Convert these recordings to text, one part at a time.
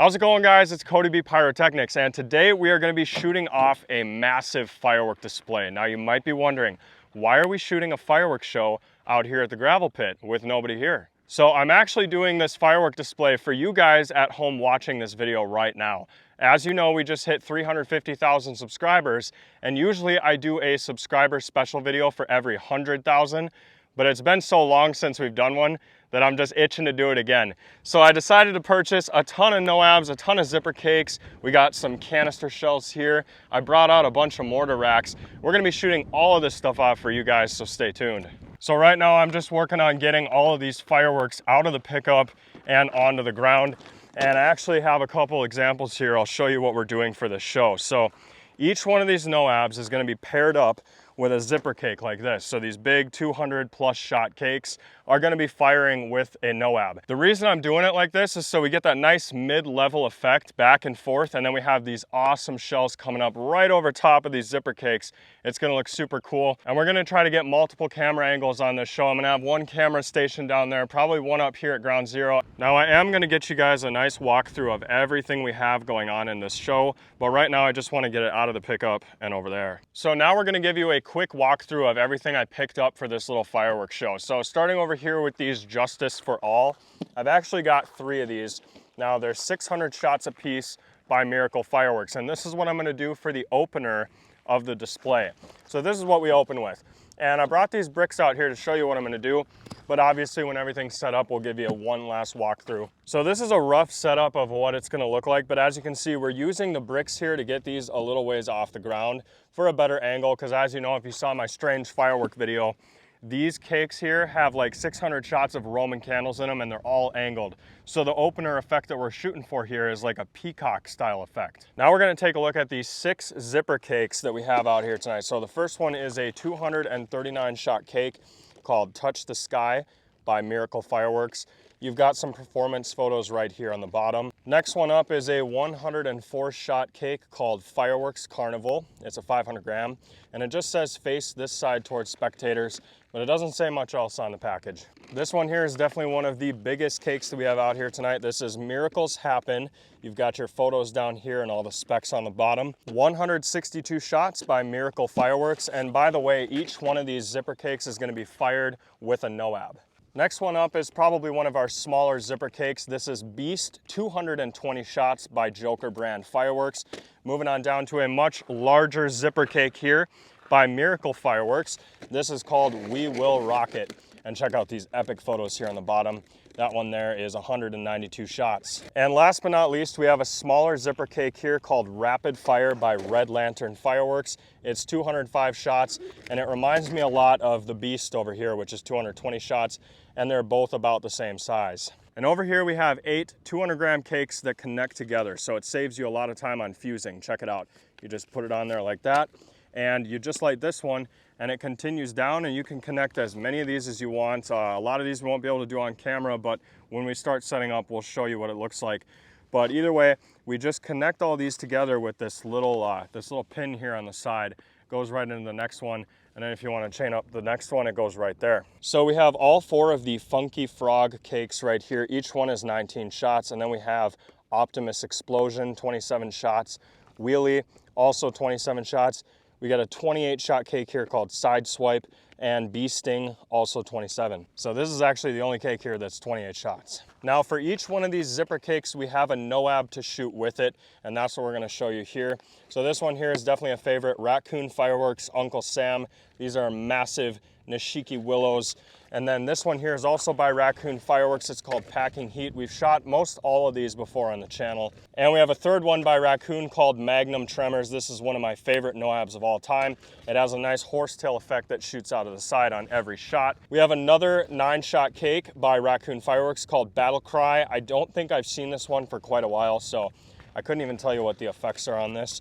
How's it going, guys? It's CodyBPyrotechnics, and today we are going to be shooting off a massive firework display. Now you might be wondering, why are we shooting a fireworks show out here at the gravel pit with nobody here? So I'm actually doing this firework display for you guys at home watching this video right now. As you know, we just hit 350,000 subscribers, and usually I do a subscriber special video for every 100,000, but it's been so long since we've done one that I'm just itching to do it again. So I decided to purchase a ton of NOABs, a ton of zipper cakes. We got some canister shells here. I brought out a bunch of mortar racks. We're gonna be shooting all of this stuff off for you guys, so stay tuned. So right now I'm just working on getting all of these fireworks out of the pickup and onto the ground. And I actually have a couple examples here. I'll show you what we're doing for this show. So each one of these NOABs is gonna be paired up with a zipper cake like this. So these big 200+ shot cakes are gonna be firing with a NOAB. The reason I'm doing it like this is so we get that nice mid-level effect back and forth, and then we have these awesome shells coming up right over top of these zipper cakes. It's gonna look super cool. And we're gonna try to get multiple camera angles on this show. I'm gonna have one camera station down there, probably one up here at ground zero. Now I am gonna get you guys a nice walkthrough of everything we have going on in this show, but right now I just wanna get it out of the pickup and over there. So now we're gonna give you a quick walkthrough of everything I picked up for this little fireworks show. So starting over here with these Justice for All, I've actually got 3 of these. Now they're 600 shots a piece by Miracle Fireworks, and this is what I'm gonna do for the opener of the display. So this is what we open with. And I brought these bricks out here to show you what I'm gonna do, but obviously when everything's set up, we'll give you one last walkthrough. So this is a rough setup of what it's gonna look like, but as you can see, we're using the bricks here to get these a little ways off the ground for a better angle, because as you know, if you saw my strange firework video, these cakes here have like 600 shots of Roman candles in them, and they're all angled. So the opener effect that we're shooting for here is like a peacock style effect. Now we're gonna take a look at these 6 zipper cakes that we have out here tonight. So the first one is a 239 shot cake called Touch the Sky by Miracle Fireworks. You've got some performance photos right here on the bottom. Next one up is a 104 shot cake called Fireworks Carnival. It's a 500 gram, and it just says face this side towards spectators, but it doesn't say much else on the package. This one here is definitely one of the biggest cakes that we have out here tonight. This is Miracles Happen. You've got your photos down here and all the specs on the bottom. 162 shots by Miracle Fireworks, and by the way, each one of these zipper cakes is gonna be fired with a NOAB. Next one up is probably one of our smaller zipper cakes. This is Beast 220 shots by Joker brand Fireworks. Moving on down to a much larger zipper cake here by Miracle Fireworks. This is called We Will Rock It. And check out these epic photos here on the bottom. That one there is 192 shots. And last but not least, we have a smaller zipper cake here called Rapid Fire by Red Lantern Fireworks. It's 205 shots, and it reminds me a lot of the Beast over here, which is 220 shots, and they're both about the same size. And over here we have 8 200 gram cakes that connect together, so it saves you a lot of time on fusing. Check it out. You just put it on there like that, and you just light this one, and it continues down, and you can connect as many of these as you want. A lot of these we won't be able to do on camera, but when we start setting up, we'll show you what it looks like. But either way, we just connect all these together with this little pin here on the side. It goes right into the next one, and then if you want to chain up the next one, it goes right there. So we have all 4 of the Funky Frog cakes right here. Each one is 19 shots, and then we have Optimus Explosion, 27 shots. Wheelie, also 27 shots. We got a 28 shot cake here called Side Swipe, and Bee Sting, also 27. So this is actually the only cake here that's 28 shots. Now for each one of these zipper cakes, we have a NOAB to shoot with it, and that's what we're gonna show you here. So this one here is definitely a favorite, Raccoon Fireworks, Uncle Sam. These are massive Nishiki Willows. And then this one here is also by Raccoon Fireworks. It's called Packing Heat. We've shot most all of these before on the channel. And we have a third one by Raccoon called Magnum Tremors. This is one of my favorite NOABs of all time. It has a nice horsetail effect that shoots out of the side on every shot. We have another 9 shot cake by Raccoon Fireworks called Battle Cry. I don't think I've seen this one for quite a while, so I couldn't even tell you what the effects are on this,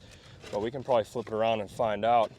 but we can probably flip it around and find out.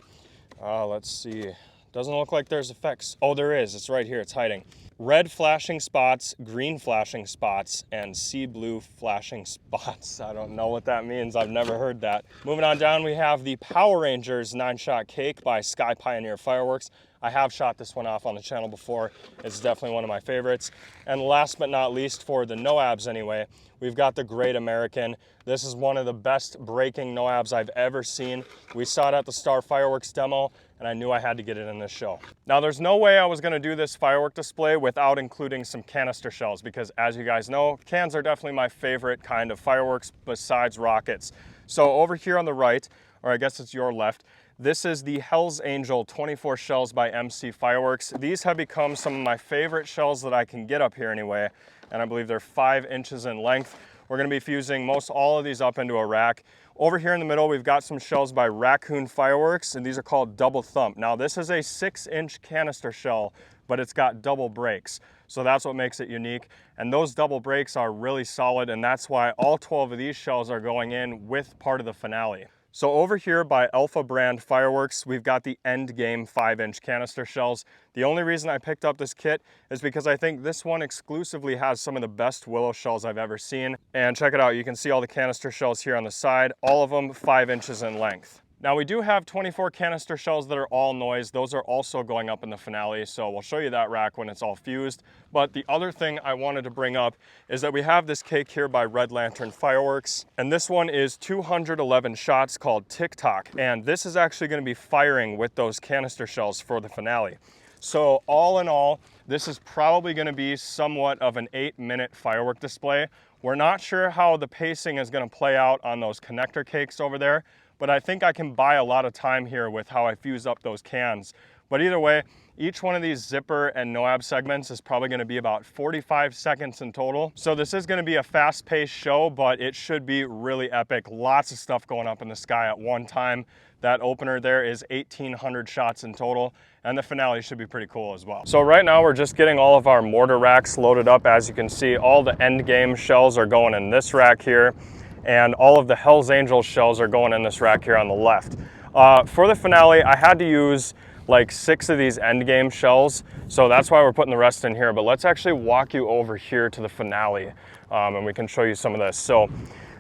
Let's see. Doesn't look like there's effects. Oh, there is. It's right here. It's hiding. Red flashing spots, green flashing spots, and sea blue flashing spots. I don't know what that means. I've never heard that. Moving on down, we have the Power Rangers 9-shot cake by Sky Pioneer Fireworks. I have shot this one off on the channel before. It's definitely one of my favorites. And last but not least, for the NOABs anyway, we've got the Great American. This is one of the best breaking NOABs I've ever seen. We saw it at the Star Fireworks demo, and I knew I had to get it in this show. Now, there's no way I was gonna do this firework display without including some canister shells, because as you guys know, cans are definitely my favorite kind of fireworks besides rockets. So over here on the right, or I guess it's your left, this is the Hell's Angel 24 shells by MC Fireworks. These have become some of my favorite shells that I can get up here anyway, and I believe they're 5 inches in length. We're gonna be fusing most all of these up into a rack. Over here in the middle, we've got some shells by Raccoon Fireworks, and these are called Double Thump. Now, this is a 6-inch canister shell, but it's got double breaks. So that's what makes it unique. And those double breaks are really solid, and that's why all 12 of these shells are going in with part of the finale. So over here by Alpha Brand Fireworks, we've got the End Game 5-inch canister shells. The only reason I picked up this kit is because I think this one exclusively has some of the best willow shells I've ever seen. And check it out, you can see all the canister shells here on the side, all of them 5 inches in length. Now we do have 24 canister shells that are all noise. Those are also going up in the finale, so we'll show you that rack when it's all fused. But the other thing I wanted to bring up is that we have this cake here by Red Lantern Fireworks, and this one is 211 shots called Tock, and this is actually going to be firing with those canister shells for the finale. So all in all, this is probably going to be somewhat of an 8-minute firework display. We're not sure how the pacing is going to play out on those connector cakes over there, but I think I can buy a lot of time here with how I fuse up those cans. But either way, each one of these zipper and NOAB segments is probably gonna be about 45 seconds in total. So this is gonna be a fast-paced show, but it should be really epic. Lots of stuff going up in the sky at one time. That opener there is 1,800 shots in total, and the finale should be pretty cool as well. So right now we're just getting all of our mortar racks loaded up. As you can see, all the end game shells are going in this rack here, and all of the Hell's Angel shells are going in this rack here on the left. For the finale, I had to use like 6 of these end game shells, so that's why we're putting the rest in here. But let's actually walk you over here to the finale, and we can show you some of this. So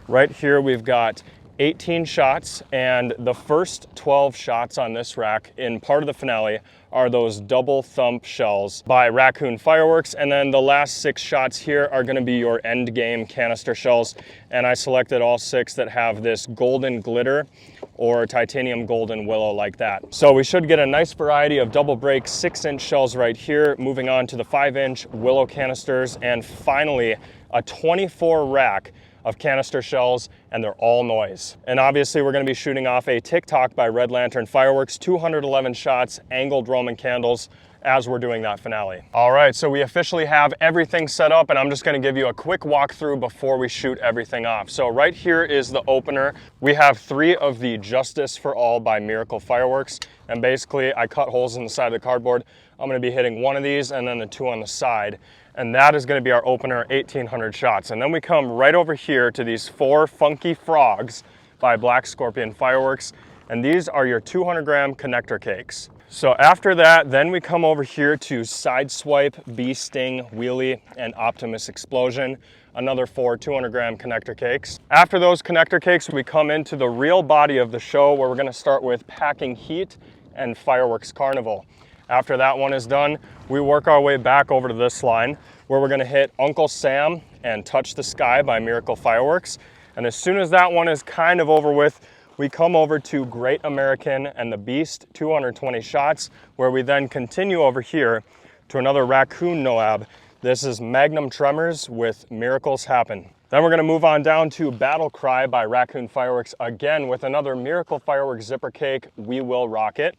right here we've got 18 shots, and the first 12 shots on this rack in part of the finale are those Double Thump shells by Raccoon Fireworks, and then the last 6 shots here are going to be your end game canister shells, and I selected all 6 that have this golden glitter or titanium golden willow like that. So we should get a nice variety of double break 6-inch shells right here, moving on to the 5-inch willow canisters, and finally a 24 rack of canister shells, and they're all noise. And obviously we're gonna be shooting off a Tock by Red Lantern Fireworks, 211 shots, angled Roman candles, as we're doing that finale. All right, so we officially have everything set up, and I'm just gonna give you a quick walkthrough before we shoot everything off. So right here is the opener. We have 3 of the Justice for All by Miracle Fireworks, and basically I cut holes in the side of the cardboard. I'm gonna be hitting 1 of these and then the 2 on the side. And that is gonna be our opener, 1,800 shots. And then we come right over here to these 4 Funky Frogs by Black Scorpion Fireworks. And these are your 200-gram connector cakes. So after that, then we come over here to Sideswipe, Bee Sting, Wheelie, and Optimus Explosion. Another 4 200-gram connector cakes. After those connector cakes, we come into the real body of the show, where we're gonna start with Packing Heat and Fireworks Carnival. After that one is done, we work our way back over to this line, where we're gonna hit Uncle Sam and Touch the Sky by Miracle Fireworks. And as soon as that one is kind of over with, we come over to Great American and the Beast, 220 shots, where we then continue over here to another Raccoon NOAB. This is Magnum Tremors with Miracles Happen. Then we're gonna move on down to Battle Cry by Raccoon Fireworks, again with another Miracle Fireworks zipper cake, We Will Rock It.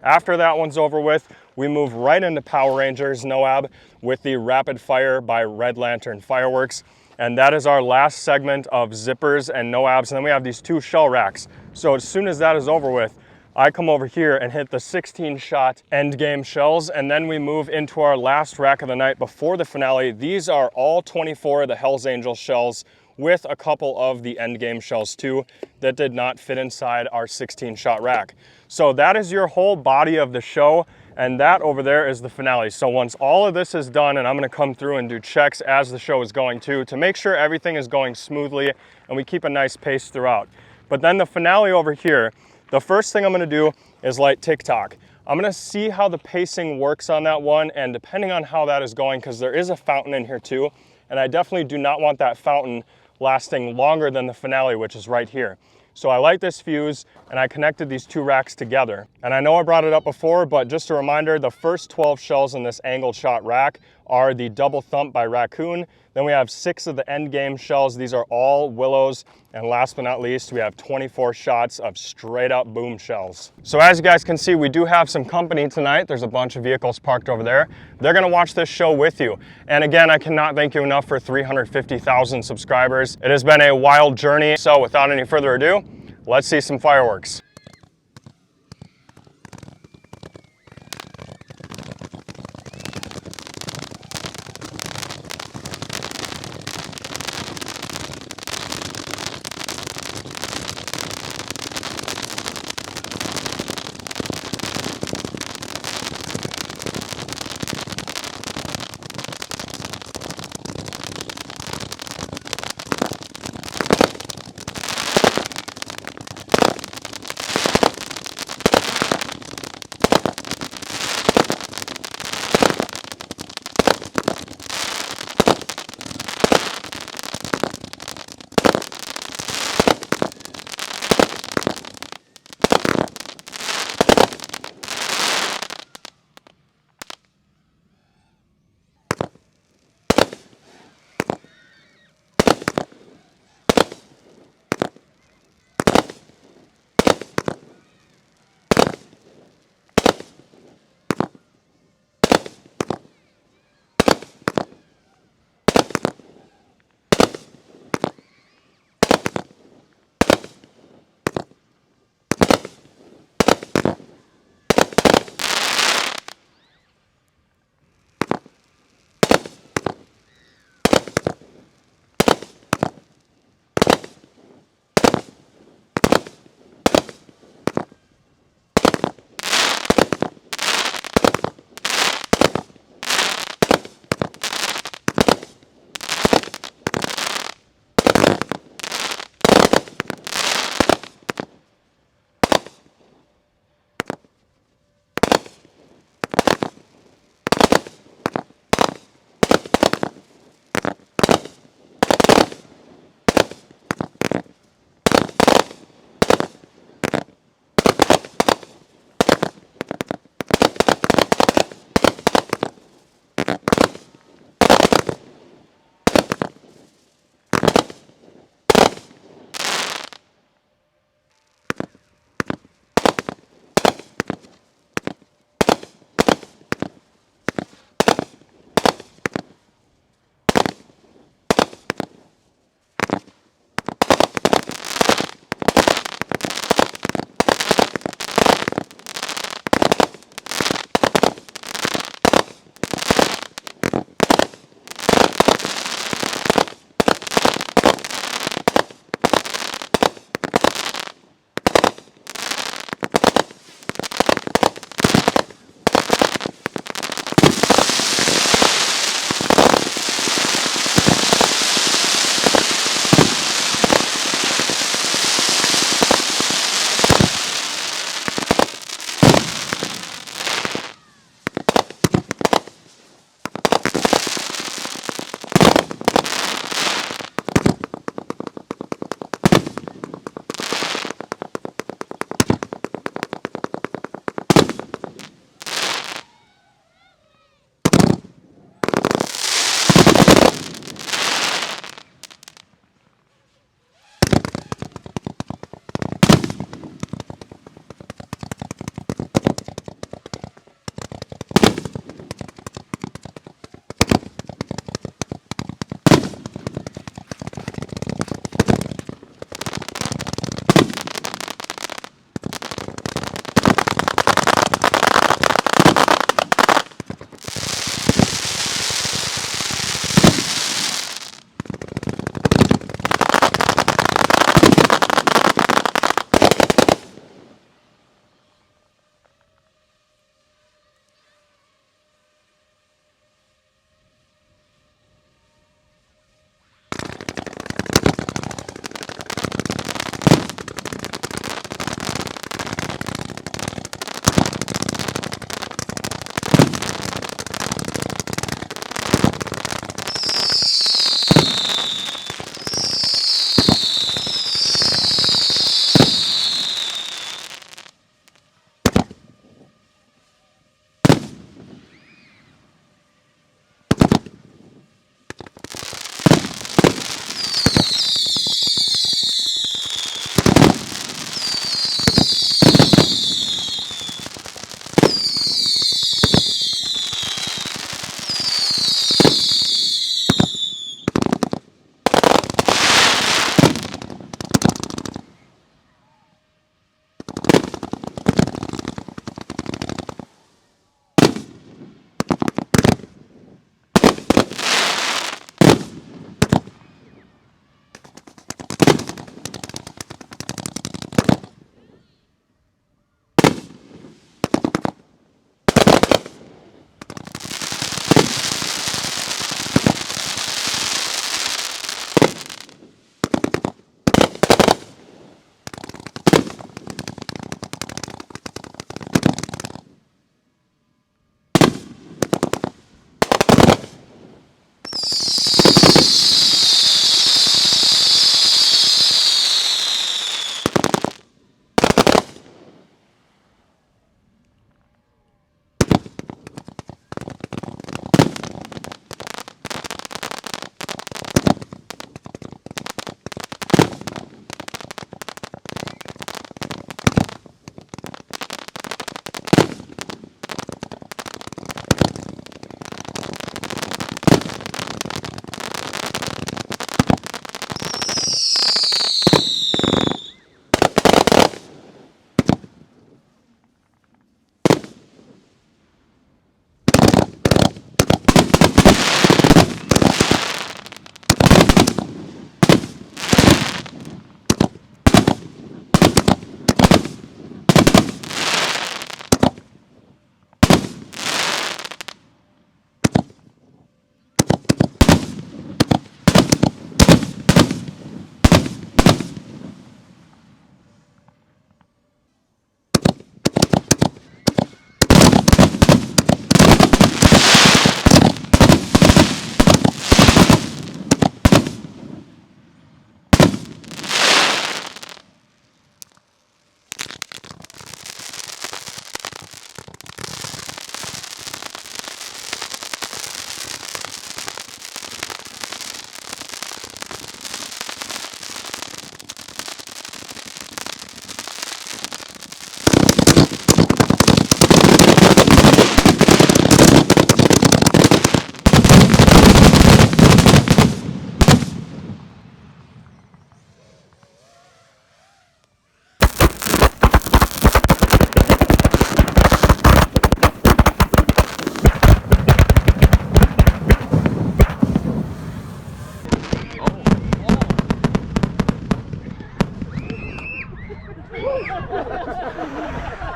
After that one's over with, we move right into Power Rangers NOAB with the Rapid Fire by Red Lantern Fireworks. And that is our last segment of zippers and NOABs. And then we have these 2 shell racks. So as soon as that is over with, I come over here and hit the 16-shot end game shells. And then we move into our last rack of the night before the finale. These are all 24 of the Hell's Angel shells, with a couple of the end game shells too that did not fit inside our 16-shot rack. So that is your whole body of the show. and that over there is the finale. So once all of this is done, and I'm gonna come through and do checks as the show is going to make sure everything is going smoothly and we keep a nice pace throughout. But then the finale over here, the first thing I'm gonna do is light TikTok. I'm gonna see how the pacing works on that one, and depending on how that is going, because there is a fountain in here too, and I definitely do not want that fountain lasting longer than the finale, which is right here. So I light this fuse and I connected these two racks together. And I know I brought it up before, but just a reminder, the first 12 shells in this angled shot rack are the double Thump by Raccoon. Then we have 6 of the end game shells. These are all Willows. And last but not least, we have 24 shots of straight up boom shells. So as you guys can see, we do have some company tonight. There's a bunch of vehicles parked over there. They're gonna watch this show with you. And again, I cannot thank you enough for 350,000 subscribers. It has been a wild journey. So without any further ado, let's see some fireworks.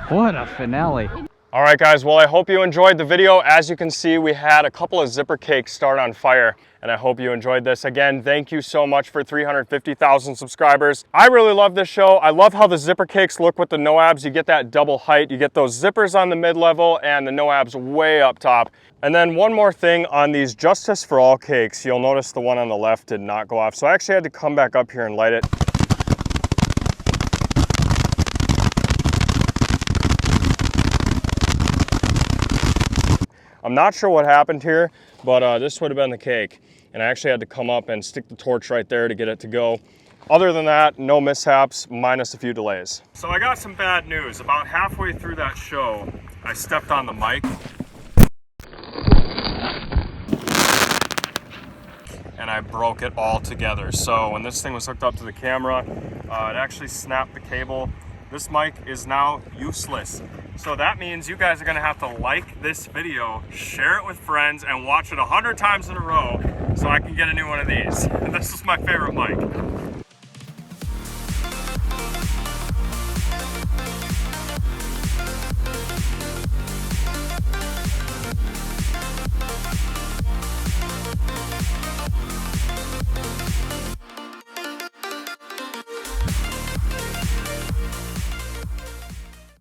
What a finale. All right, guys, well, I hope you enjoyed the video. As you can see, we had a couple of zipper cakes start on fire, and I hope you enjoyed this. Again, thank you so much for 350,000 subscribers. I really love this show. I love how the zipper cakes look with the NOABs. You get that double height. You get those zippers on the mid-level and the NOABs way up top. And then one more thing on these Justice for All cakes, you'll notice the one on the left did not go off. So I actually had to come back up here and light it. I'm not sure what happened here, but this would have been the cake. And I actually had to come up and stick the torch right there to get it to go. Other than that, no mishaps, minus a few delays. So I got some bad news. About halfway through that show, I stepped on the mic. And I broke it all together. So when this thing was hooked up to the camera, it actually snapped the cable. This mic is now useless. So that means you guys are gonna have to like this video, share it with friends, and watch it 100 times in a row so I can get a new one of these. This is my favorite mic.